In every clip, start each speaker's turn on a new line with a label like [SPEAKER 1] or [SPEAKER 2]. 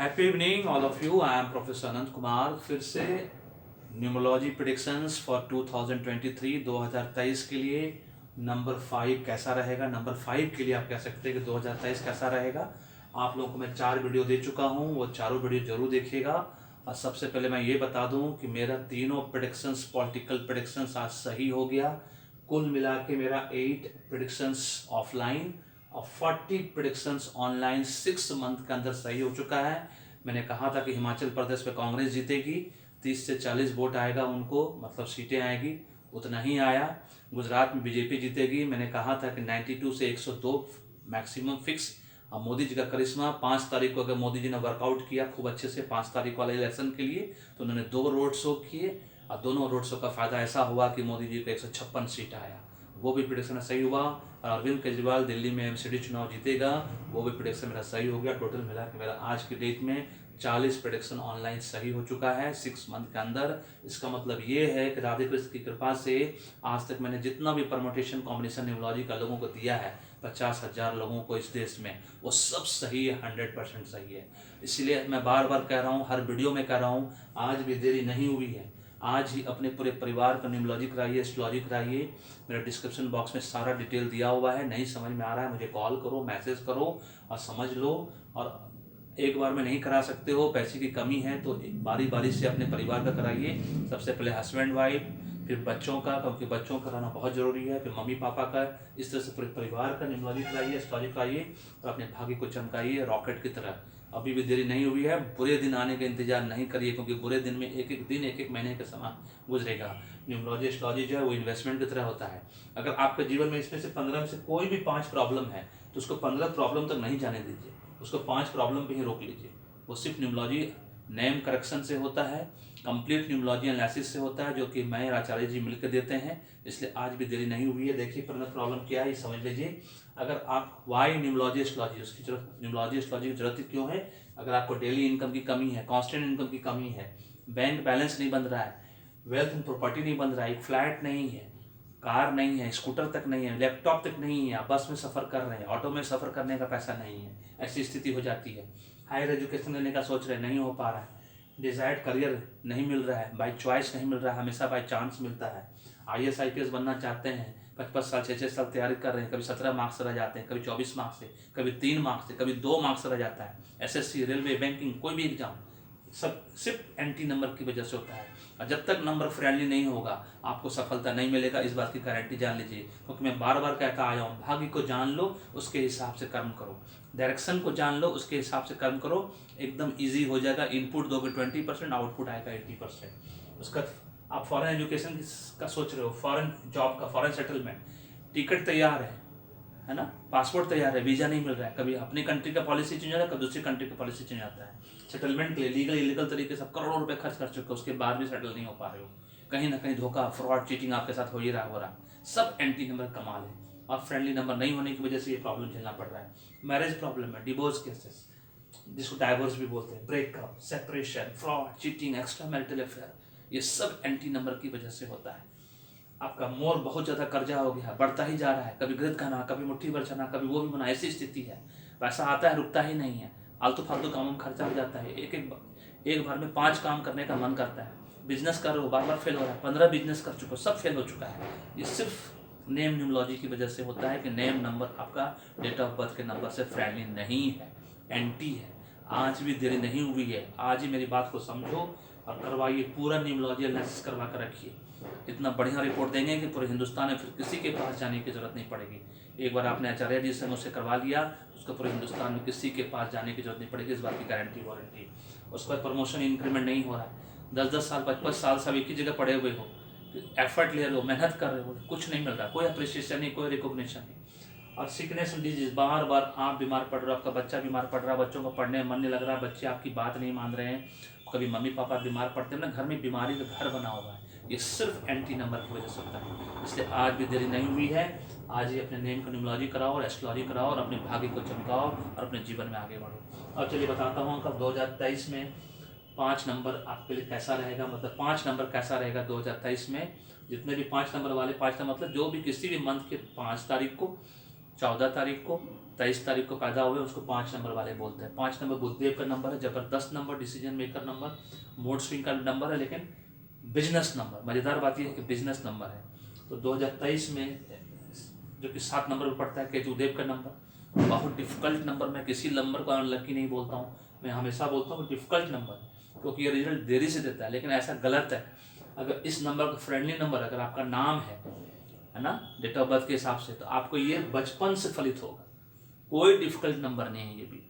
[SPEAKER 1] Happy evening all of you. I am professor Anant Kumar. फिर से numerology predictions for 2023 2023 के लिए नंबर 5 कैसा रहेगा। नंबर 5 के लिए आप कह सकते हैं कि 2023 कैसा रहेगा। आप लोगों को मैं 4 वीडियो दे चुका हूं, वो चारों वीडियो जरूर देखिएगा। और सबसे पहले मैं ये बता दूं कि मेरा तीनों प्रेडिक्शंस, पॉलिटिकल प्रेडिक्शंस आज सही हो गया। कुल मिला के मेरा 8 प्रेडिक्शंस ऑफलाइन और 40 प्रेडिक्शंस ऑनलाइन 6 मंथ के अंदर सही हो चुका है। मैंने कहा था कि हिमाचल प्रदेश में कांग्रेस जीतेगी, 30 से 40 वोट आएगा उनको, मतलब सीटें आएगी, उतना ही आया। गुजरात में बीजेपी जीतेगी, मैंने कहा था कि 92 से 102 मैक्सिमम फिक्स। अब मोदी जी का करिश्मा, 5 तारीख को अगर मोदी जी ने वर्कआउट किया खूब अच्छे से 5 तारीख वाले इलेक्शन के लिए, तो उन्होंने 2 रोड शो किए और दोनों रोड शो का फायदा ऐसा हुआ कि मोदी जी को 156 सीट आया। वो भी प्रेडिक्शन सही हुआ। और अरविंद केजरीवाल दिल्ली में एमसीडी चुनाव जीतेगा, वो भी प्रेडिक्शन मेरा सही हो गया। टोटल मिला के मेरा आज की डेट में 40 प्रेडिक्शन ऑनलाइन सही हो चुका है 6 मंथ के अंदर। इसका मतलब ये है कि राधे कृष्ण की कृपा से आज तक मैंने जितना भी परमोटेशन कॉम्बिनेशन न्यूमरोलॉजी का लोगों को दिया है, 50,000 लोगों को इस देश में, वो सब सही है, 100% सही है। इसलिए मैं बार बार कह रहा हूँ, हर वीडियो में कह रहा हूँ, आज भी देरी नहीं हुई है। आज ही अपने पूरे परिवार का न्यूमरोलॉजी कराइए, एस्ट्रोलॉजी कराइए। मेरा डिस्क्रिप्शन बॉक्स में सारा डिटेल दिया हुआ है। नहीं समझ में आ रहा है, मुझे कॉल करो, मैसेज करो और समझ लो। और एक बार में नहीं करा सकते हो, पैसे की कमी है, तो बारी बारी से अपने परिवार का कराइए। सबसे पहले हस्बैंड वाइफ, फिर बच्चों का, क्योंकि बच्चों का कराना बहुत ज़रूरी है, फिर मम्मी पापा का। इस तरह से पूरे परिवार का न्यूमरोलॉजी कराइए, एस्ट्रोलॉजी कराइए और अपने भाग्य को चमकाइए रॉकेट की तरह। अभी भी देरी नहीं हुई है। बुरे दिन आने का इंतजार नहीं करिए, क्योंकि बुरे दिन में एक एक दिन, एक एक महीने का समय गुजरेगा। न्यूमरोलॉजी एस्ट्रोलॉजी जो है वो इन्वेस्टमेंट की तरह होता है। अगर आपके जीवन में इसमें से 15 में से कोई भी 5 प्रॉब्लम है, तो उसको 15 प्रॉब्लम तक नहीं जाने दीजिए, उसको 5 प्रॉब्लम पे ही रोक लीजिए। वो सिर्फ न्यूमरोलॉजी नेम करेक्शन से होता है, कंप्लीट न्यूमरोलॉजी एनालिसिस से होता है, जो कि मैं और आचार्य जी मिलकर देते हैं। इसलिए आज भी देरी नहीं हुई है। देखिए प्रॉब्लम क्या है, ये समझ लीजिए। अगर आप वाई न्यूमरोलॉजी एस्ट्रोलॉजी, उसकी जरूरत, न्यूमरोलॉजी एस्ट्रोलॉजी की जरूरत क्यों है? अगर आपको डेली इनकम की कमी है, कांस्टेंट इनकम की कमी है, बैंक बैलेंस नहीं बन रहा है, वेल्थ एंड प्रॉपर्टी नहीं बन रहा है, एक फ्लैट नहीं है, कार नहीं है, स्कूटर तक नहीं है, लैपटॉप तक नहीं है, आप बस में सफ़र कर रहे हैं, ऑटो में सफ़र करने का पैसा नहीं है, ऐसी स्थिति हो जाती है। हायर एजुकेशन लेने का सोच रहे, नहीं हो पा रहा है। डिजायर्ड करियर नहीं मिल रहा है, बाई चॉइस नहीं मिल रहा है, हमेशा बाई चांस मिलता है। IAS IPS बनना चाहते हैं, 55 साल 6 साल तैयारी कर रहे हैं, कभी 17 मार्क्स से रह जाते हैं, कभी 24 मार्क्स से, कभी 3 मार्क्स से, कभी 2 मार्क्स से रह जाता है। SSC, रेलवे, बैंकिंग, कोई भी एग्जाम, सब सिर्फ एंटी नंबर की वजह से होता है। और जब तक नंबर फ्रेंडली नहीं होगा, आपको सफलता नहीं मिलेगा, इस बात की गारंटी जान लीजिए। क्योंकि मैं बार बार कहता आया हूँ, भाग्य को जान लो, उसके हिसाब से कर्म करो। डायरेक्शन को जान लो, उसके हिसाब से कर्म करो, एकदम ईजी हो जाएगा। इनपुट दोगे 20%, आउटपुट आएगा 80%। उसका आप फॉरेन एजुकेशन का सोच रहे हो, फॉरेन जॉब का, फॉरेन सेटलमेंट, टिकट तैयार है ना, पासपोर्ट तैयार है, वीजा नहीं मिल रहा है, कभी अपनी कंट्री का पॉलिसी चेंज होता है, कभी दूसरी कंट्री का पॉलिसी चेंज आता है। सेटलमेंट के लिए लीगल इलीगल तरीके से करोड़ों रुपए खर्च कर चुके हो, उसके बाद भी सेटल नहीं हो पा रहे हो। कहीं ना कहीं धोखा, फ्रॉड, चीटिंग आपके साथ हो ही रहा, हो रहा। सब एंटी नंबर कमाल है, और फ्रेंडली नंबर नहीं होने की वजह से ये प्रॉब्लम झेलना पड़ रहा है। मैरिज प्रॉब्लम है, डिवोर्स केसेस, जिसको डाइवोर्स भी बोलते हैं, breakup, separation, fraud, cheating, extra marital affair, ये सब एंटी नंबर की वजह से होता है। आपका मोर बहुत ज़्यादा कर्जा हो गया, बढ़ता ही जा रहा है, कभी गृहस्थ खाना, कभी मुट्ठी भर छना, कभी वो भी बना, ऐसी स्थिति है। पैसा आता है, रुकता ही नहीं है, आलतू फालतू कामों में खर्चा हो जाता है। एक बार में 5 काम करने का मन करता है। बिजनेस कर रहे हो, बार बार फेल हो रहा है, 15 बिजनेस कर चुके हो, सब फेल हो चुका है। ये सिर्फ नेम न्यूमरोलॉजी की वजह से होता है कि नेम नंबर आपका डेट ऑफ बर्थ के नंबर से फ्रेंडली नहीं है, एंटी है। आज भी देरी नहीं हुई है, आज ही मेरी बात को समझो और करवाइए, पूरा न्यूमरोलॉजी एनालिसिस करवा कर रखिए। इतना बढ़िया रिपोर्ट देंगे कि पूरे हिंदुस्तान में फिर किसी के पास जाने की जरूरत नहीं पड़ेगी। एक बार आपने आचार्य जी से मुझसे करवा लिया, उसको पूरे हिंदुस्तान में किसी के पास जाने की जरूरत नहीं पड़ेगी, इस बात की गारंटी वारंटी। उसके बाद प्रमोशन इंक्रीमेंट नहीं हो रहा है, 10-10 साल 55 साल सब एक ही जगह पड़े हुए हो, एफर्ट ले रहे हो, मेहनत कर रहे हो, कुछ नहीं मिल रहा, कोई अप्रिसिएशन नहीं, कोई रिकॉग्निशन नहीं। और सिकनेस एंड डिजीज, बार बार आप बीमार पड़ रहे हो, आपका बच्चा बीमार पड़ रहा है, बच्चों को पढ़ने में मन नहीं लग रहा, बच्चे आपकी बात नहीं मान रहे हैं, कभी मम्मी पापा बीमार पड़ते हैं ना, घर में बीमारी का घर बना हुआ है, ये सिर्फ एंटी नंबर की वजह से होता है। इसलिए आज भी देरी नहीं हुई है, आज ही अपने नेम को न्यूमरोलॉजी कराओ और एस्ट्रोलॉजी कराओ और अपने भाग्य को चमकाओ और अपने जीवन में आगे बढ़ो। अब चलिए बताता हूँ कब 2023 में 5 नंबर आपके लिए कैसा रहेगा, मतलब 5 नंबर कैसा रहेगा 2023 में। जितने भी 5 नंबर वाले, 5 नंबर मतलब जो भी किसी भी मंथ के 5 तारीख को, 14 तारीख को, 23 तारीख को पैदा हुए उसको 5 नंबर वाले बोलते हैं। 5 नंबर बुद्धदेव का नंबर है, जबरदस्त number, decision maker number, mood swing का नंबर है, लेकिन बिजनेस नंबर। मज़ेदार बात यह है कि बिजनेस नंबर है। तो 2023 में जो कि 7 नंबर पर पड़ता है केतुदेव का नंबर, बहुत डिफिकल्ट नंबर। मैं किसी नंबर को अनलकी नहीं बोलता हूँ, मैं हमेशा बोलता हूँ डिफिकल्ट नंबर, क्योंकि ये रिजल्ट देरी से देता है। लेकिन ऐसा गलत है। अगर इस नंबर का फ्रेंडली नंबर अगर आपका नाम है ना, डेट ऑफ बर्थ के हिसाब से, तो आपको ये बचपन से फलित होगा। कोई डिफिकल्ट नंबर नहीं है ये भी।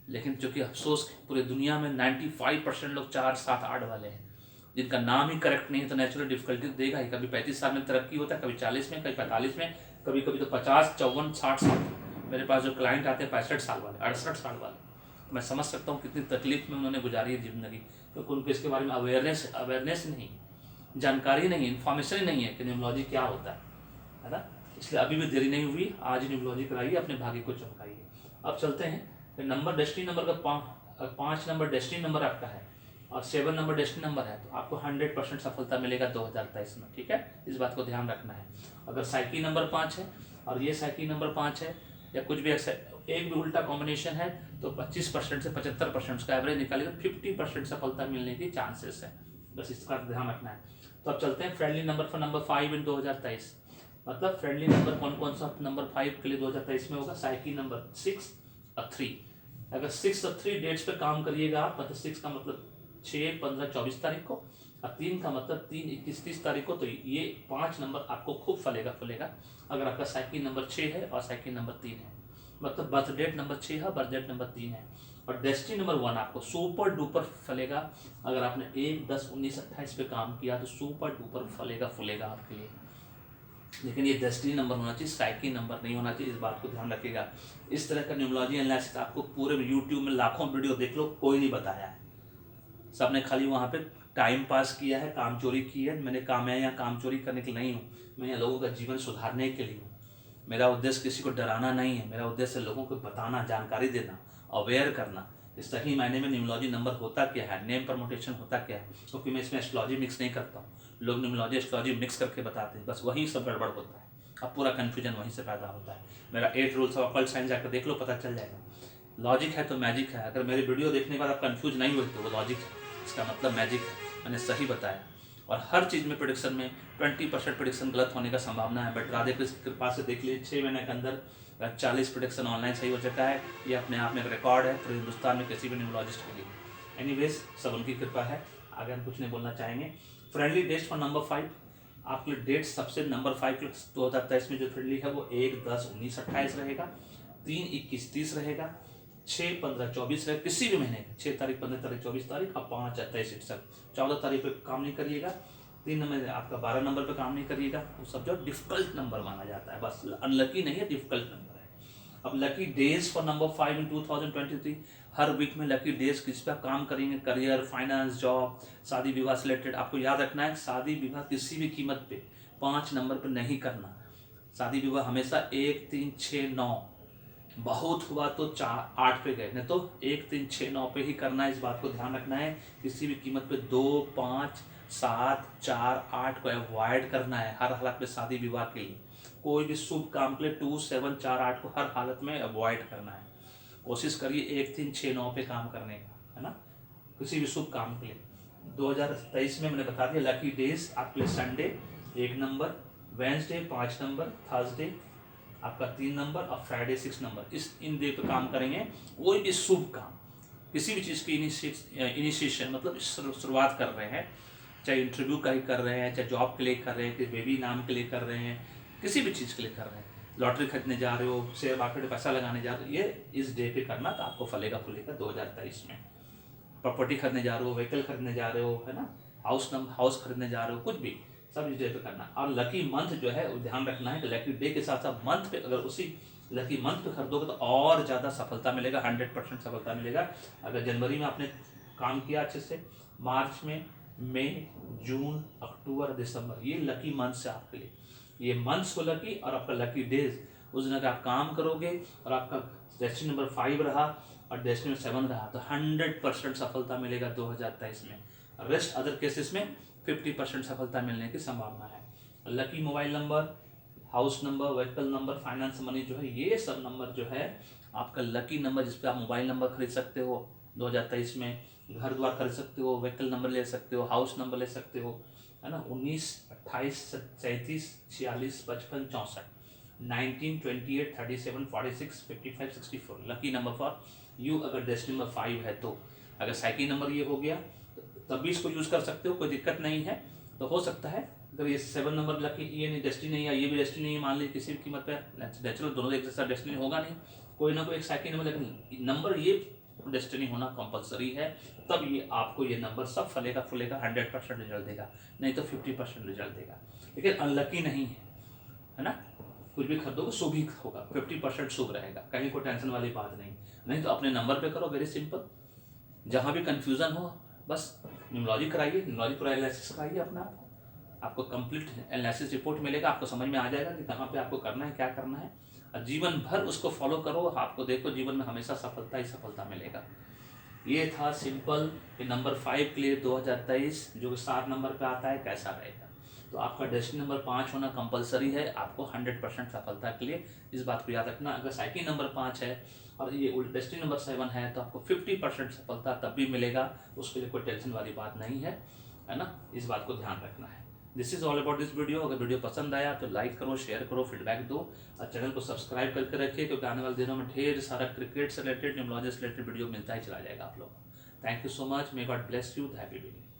[SPEAKER 1] लेकिन चूंकि अफसोस पूरी दुनिया में 95% लोग 4, 7, 8 वाले हैं, जिनका नाम ही करेक्ट नहीं है, तो नेचुरल डिफिकल्टी देगा ही। कभी 35 साल में तरक्की होता है, कभी 40 में, कभी 45 में, कभी कभी तो 50, 54, 60 साल। मेरे पास जो क्लाइंट आते हैं 65 साल वाले, 68 साल वाले, मैं समझ सकता हूँ कितनी तकलीफ में उन्होंने गुजारी है ज़िंदगी, क्योंकि उनको इसके बारे में अवेयरनेस नहीं, जानकारी नहीं, इन्फॉर्मेशन ही नहीं है कि न्यूमरोलॉजी क्या होता है ना। इसलिए अभी भी देरी नहीं हुई, आज ही न्यूमरोलॉजी कराइए, अपने भाग्य को चमकाइए। अब चलते हैं नंबर, डेस्टिनी नंबर का 5 नंबर डेस्टिनी नंबर आपका है और 7 नंबर डेस्टिनी नंबर है, तो आपको 100% सफलता मिलेगा 2023 में। ठीक है, इस बात को ध्यान रखना है। अगर साइकिल नंबर 5 है और ये साइकिल नंबर 5 है, या कुछ भी एक भी उल्टा कॉम्बिनेशन है, तो 25% से 75% का एवरेज निकालिए, तो 50% सफलता मिलने की चांसेस है। बस इसका ध्यान रखना है। तो अब चलते हैं friendly number for number 5 in 2023। मतलब फ्रेंडली नंबर कौन कौन सा नंबर 5 के लिए 2023 में होगा? साइकिल नंबर 6 और 3। अगर 6 और 3 डेट्स पे काम करिएगा आप, मतलब 6 का मतलब 6, 15, 24 तारीख को, और 3 का मतलब 3, 21, 30 तारीख को, तो ये 5 नंबर आपको खूब फलेगा। अगर आपका साइकिल नंबर 6 है और साइकिल नंबर 3 है, मतलब बर्थ डेट नंबर 6 है, बर्थ डेट नंबर 3 है, और डेस्टिनी नंबर 1 आपको सुपर डुपर फलेगा। अगर आपने 1, 10, 19, 28 पे काम किया तो सुपर डुपर फलेगा आपके लिए। लेकिन ये डेस्टिनी नंबर होना चाहिए, साइकिल नंबर नहीं होना चाहिए, इस बात को ध्यान रखिएगा। इस तरह का न्यूमरोलॉजी एनालिसिस आपको पूरे यूट्यूब में लाखों वीडियो देख लो, कोई नहीं बताया है। सबने खाली वहाँ पे टाइम पास किया है, काम चोरी की है। मैंने काम है यहाँ काम चोरी करने के लिए नहीं हूँ, मैं यहाँ लोगों का जीवन सुधारने के लिए हूँ। मेरा उद्देश्य किसी को डराना नहीं है, मेरा उद्देश्य लोगों को बताना, जानकारी देना, अवेयर करना। इस सही मायने में न्यूमरोलॉजी नंबर होता क्या है, नेम परमुटेशन होता क्या है, क्योंकि मैं इसमें एस्ट्रोलॉजी मिक्स नहीं करता हूँ। लोग न्यूमरोलॉजी एस्ट्रोलॉजी मिक्स करके बताते हैं, बस वहीं सब गड़बड़ होता है। अब पूरा कन्फ्यूजन वहीं से पैदा होता है। मेरा 8 रूल्स ऑफ ऑकल्ट साइंस जाकर देख लो, पता चल जाएगा। लॉजिक है तो मैजिक है। अगर मेरी वीडियो देखने के बाद आप कन्फ्यूज नहीं हुए तो वो लॉजिक है, इसका मतलब मैजिक है, मैंने सही बताया। और हर चीज़ में प्रेडिक्शन में 20% प्रेडिक्शन गलत होने का संभावना है, बट राधे कृष्ण की कृपा से देख लीजिए 6 महीने के अंदर 40 प्रेडिक्शन ऑनलाइन सही हो चुका है। ये अपने आप में एक रिकॉर्ड है पूरे हिंदुस्तान में किसी भी न्यूमरोलॉजिस्ट के लिए। एनीवेज, सब उनकी कृपा है, आगे हम कुछ नहीं बोलना चाहेंगे। फ्रेंडली डेट्स फॉर नंबर 5, आपके लिए डेट सबसे नंबर 5 के 2023 में जो फ्रेंडली है वो 1, 10, 19, 28 रहेगा, 3, 21, 30 रहेगा, 6, 15, 24 रहेगा, किसी भी महीने 6 तारीख, 15 तारीख, 24 तारीख, और 5, 23, 14 तारीख पे काम नहीं करिएगा। 3 नंबर आपका 12 नंबर पे काम नहीं करिएगा, वो सब जो डिफिकल्ट नंबर माना जाता है, बस अनलकी नहीं है, डिफिकल्ट नंबर है। अब lucky days for number 5 in 2023, हर वीक में लकी डेज किस पे काम करेंगे? करियर, फाइनेंस, जॉब, शादी विवाह से रिलेटेड। आपको याद रखना है, शादी विवाह किसी भी कीमत पे 5 नंबर पे नहीं करना। शादी विवाह हमेशा 1, 3, 6, 9, बहुत हुआ तो 4, 8 पे गए, नहीं तो 1, 3, 6, 9 पे ही करना है। इस बात को ध्यान रखना है। किसी भी कीमत पे 2, 5, 7, 4, 8 को अवॉइड करना है हर हालत में। शादी विवाह के लिए कोई भी शुभ काम के लिए 2, 7, 4, 8 को हर हालत में अवॉइड करना है। कोशिश करिए 1, 3, 6, 9 पे काम करने का, है ना, किसी भी शुभ काम के लिए। 2023 में मैंने बता दिया लकी डेज आपके लिए: Sunday 1 number, Wednesday 5 number, Thursday आपका 3 नंबर, और फ्राइडे 6 नंबर। इन डे पे काम करेंगे। कोई भी शुभ काम, किसी भी चीज़ की इनिशिएशन, मतलब शुरुआत कर रहे हैं, चाहे इंटरव्यू का ही कर रहे हैं, चाहे जॉब के लिए कर रहे हैं, कि बेबी नाम के लिए कर रहे हैं, किसी भी चीज़ के लिए कर रहे हैं, लॉटरी खरीदने जा रहे हो, शेयर मार्केट में पैसा लगाने जा रहे हो, ये इस डे पे करना, तो आपको फलेगा 2023 में। प्रॉपर्टी खरीदने जा रहे हो, व्हीकल खरीदने जा रहे हो, है ना, हाउस खरीदने जा रहे हो, कुछ भी, सब इस डे पे करना। और लकी मंथ जो है वो ध्यान रखना है कि लकी डे के साथ साथ मंथ पे, अगर उसी लकी मंथ पे खरीदोगे तो और ज़्यादा सफलता मिलेगा, 100% सफलता मिलेगा। अगर जनवरी में आपने काम किया अच्छे से, मार्च में, मई, जून, अक्टूबर, दिसंबर, ये लकी मंथ्स है आपके लिए। ये मंथ्स को लकी और आपका लकी डेज, उस दिन अगर आप काम करोगे और आपका डेस्टिनी नंबर 5 रहा और डेस्टिनी 7 रहा, तो 100% सफलता मिलेगा 2023 में। रेस्ट अदर केसेस में 50% सफलता मिलने की संभावना है। Lucky mobile number, house number, vehicle number, finance money जो है, ये सब नंबर जो है आपका लकी नंबर, जिस पे आप मोबाइल नंबर खरीद सकते हो 2023 में, घर द्वार खरीद सकते हो, व्हीकल नंबर ले सकते हो, हाउस नंबर ले सकते हो, है ना। 19, 28, 37, 46, 55, 64, 19, 28, 37, 46, 55, 64 लकी नंबर फॉर यू। अगर डेस्टिनी नंबर 5 है तो, अगर साइकिल नंबर ये हो गया तब भी इसको यूज़ कर सकते हो, कोई दिक्कत नहीं है। तो हो सकता है अगर ये 7 नंबर लकी, ये नहीं डेस्टिनी नहीं है, ये भी डेस्टिनी नहीं है, मान लीजिए किसी भी कीमत पे नेचुरल दोनों एक जैसा डेस्टिनी होगा नहीं, कोई ना कोई एक साइकिल नंबर, लेकिन नंबर ये डेस्टिनी होना कंपलसरी है, तब ये आपको ये नंबर सब फलेगा फूलेगा, 100% रिजल्ट देगा, नहीं तो 50% रिजल्ट देगा। लेकिन अनलकी नहीं है ना, कुछ भी खरीदोगे शुभ ही होगा, 50% शुभ रहेगा, कहीं कोई टेंशन वाली बात नहीं तो अपने नंबर पे करो, वेरी सिंपल। जहाँ भी कंफ्यूजन हो बस न्यूमरोलॉजी कराइए, न्यूमरोलॉजी पूरा एनालिसिस कराइए अपना, आपको कंप्लीट एनालिसिस रिपोर्ट मिलेगा, आपको समझ में आ जाएगा कि कहाँ पे आपको करना है, क्या करना है, और जीवन भर उसको फॉलो करो, आपको देखो जीवन में हमेशा सफलता ही सफलता मिलेगा। ये था सिंपल कि नंबर 5 के लिए 2023 जो कि 7 नंबर पे आता है कैसा रहेगा। तो आपका डेस्टिनी नंबर 5 होना कंपलसरी है आपको 100% सफलता के लिए, इस बात को याद रखना। अगर साइकिल नंबर 5 है और ये डेस्टिनी नंबर 7 है तो आपको 50% सफलता तब भी मिलेगा, उसके लिए कोई टेंशन वाली बात नहीं है ना, इस बात को ध्यान रखना है। This is all about this video. अगर वीडियो पसंद आया तो लाइक करो, शेयर करो, फीडबैक दो, और चैनल को सब्सक्राइब करके रखिए, क्योंकि आने वाले दिनों में ढेर सारा क्रिकेट से रिलेटेड, न्यूमरोलॉजी से रिलेटेड वीडियो मिलता ही चला जाएगा आप लोग। Thank you so much, may God bless you, happy video.